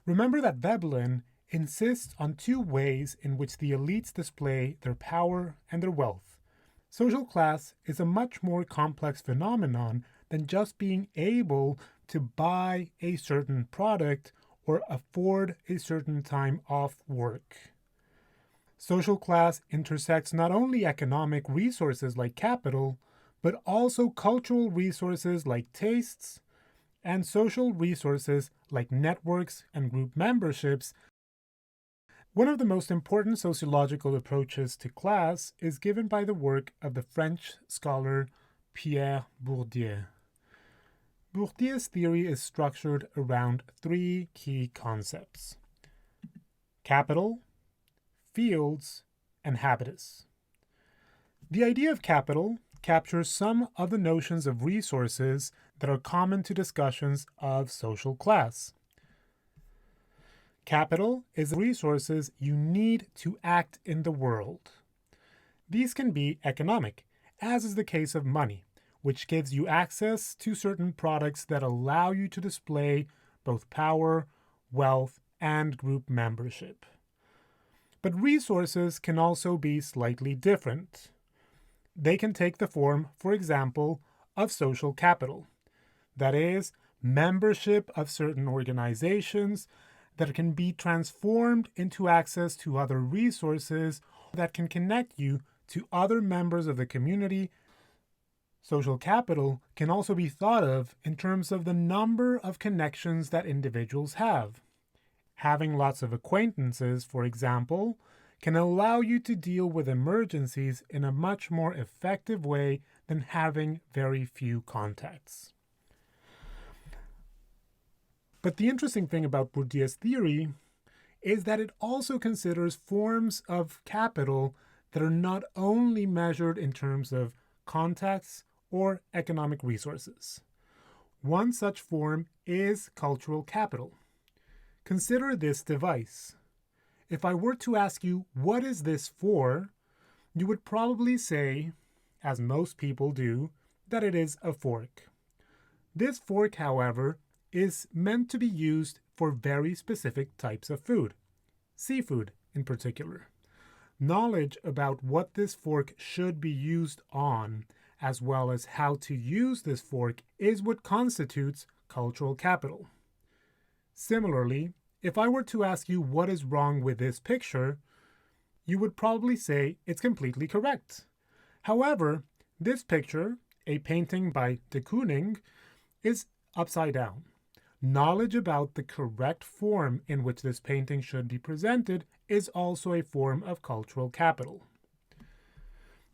Remember that Veblen insists on two ways in which the elites display their power and their wealth. Social class is a much more complex phenomenon than just being able to buy a certain product or afford a certain time off work. Social class intersects not only economic resources like capital, but also cultural resources like tastes, and social resources like networks and group memberships. One of the most important sociological approaches to class is given by the work of the French scholar Pierre Bourdieu. Bourdieu's theory is structured around three key concepts: capital, fields, and habitus. The idea of capital captures some of the notions of resources that are common to discussions of social class. Capital is the resources you need to act in the world. These can be economic, as is the case of money, which gives you access to certain products that allow you to display both power, wealth, and group membership. But resources can also be slightly different. They can take the form, for example, of social capital. That is, membership of certain organizations that can be transformed into access to other resources that can connect you to other members of the community. Social capital can also be thought of in terms of the number of connections that individuals have. Having lots of acquaintances, for example, can allow you to deal with emergencies in a much more effective way than having very few contacts. But the interesting thing about Bourdieu's theory is that it also considers forms of capital that are not only measured in terms of contacts or economic resources. One such form is cultural capital. Consider this device. If I were to ask you, what is this for? You would probably say, as most people do, that it is a fork. This fork, however, is meant to be used for very specific types of food, seafood in particular. Knowledge about what this fork should be used on, as well as how to use this fork, is what constitutes cultural capital. Similarly, if I were to ask you what is wrong with this picture, you would probably say it's completely correct. However, this picture, a painting by de Kooning, is upside down. Knowledge about the correct form in which this painting should be presented is also a form of cultural capital.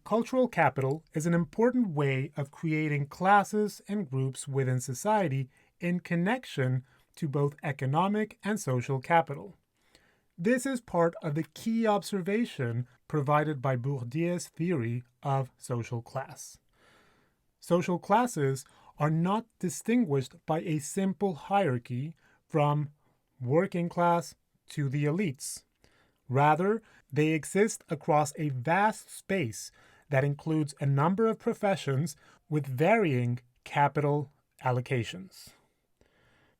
Cultural capital is an important way of creating classes and groups within society in connection to both economic and social capital. This is part of the key observation provided by Bourdieu's theory of social class. Social classes are not distinguished by a simple hierarchy from working class to the elites. Rather, they exist across a vast space that includes a number of professions with varying capital allocations.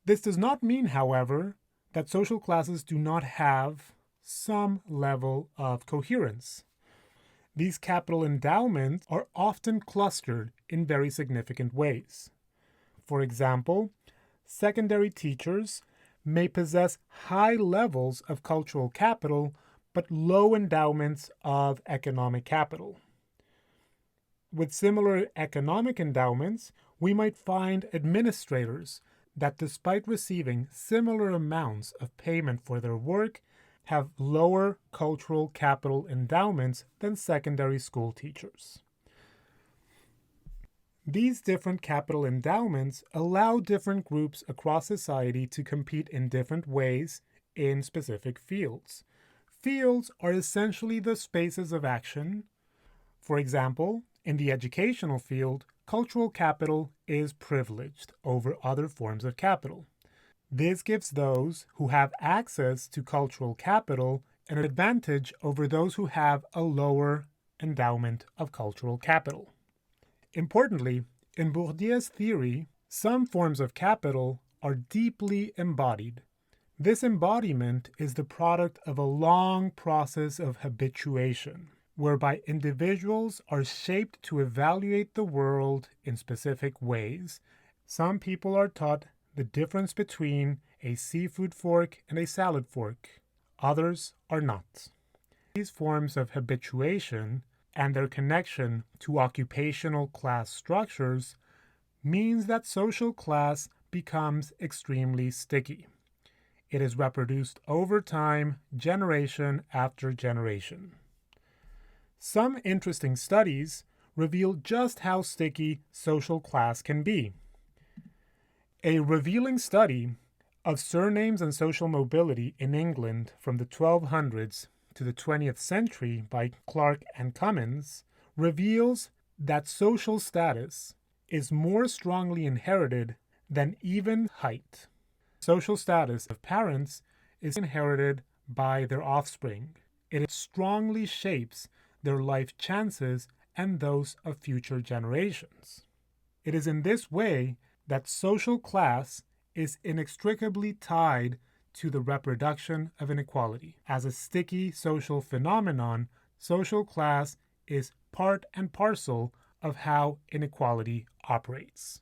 This does not mean, however, that social classes do not have some level of coherence. These capital endowments are often clustered in very significant ways. For example, secondary teachers may possess high levels of cultural capital but low endowments of economic capital. With similar economic endowments, we might find administrators that, despite receiving similar amounts of payment for their work, have lower cultural capital endowments than secondary school teachers. These different capital endowments allow different groups across society to compete in different ways in specific fields. Fields are essentially the spaces of action. For example, in the educational field, cultural capital is privileged over other forms of capital. This gives those who have access to cultural capital an advantage over those who have a lower endowment of cultural capital. Importantly, in Bourdieu's theory, some forms of capital are deeply embodied, This embodiment is the product of a long process of habituation, whereby individuals are shaped to evaluate the world in specific ways. Some people are taught the difference between a seafood fork and a salad fork. Others are not. These forms of habituation and their connection to occupational class structures means that social class becomes extremely sticky. It is reproduced over time, generation after generation. Some interesting studies reveal just how sticky social class can be. A revealing study of surnames and social mobility in England from the 1200s to the 20th century by Clark and Cummins reveals that social status is more strongly inherited than even height. Social status of parents is inherited by their offspring. It strongly shapes their life chances and those of future generations. It is in this way that social class is inextricably tied to the reproduction of inequality. As a sticky social phenomenon, social class is part and parcel of how inequality operates.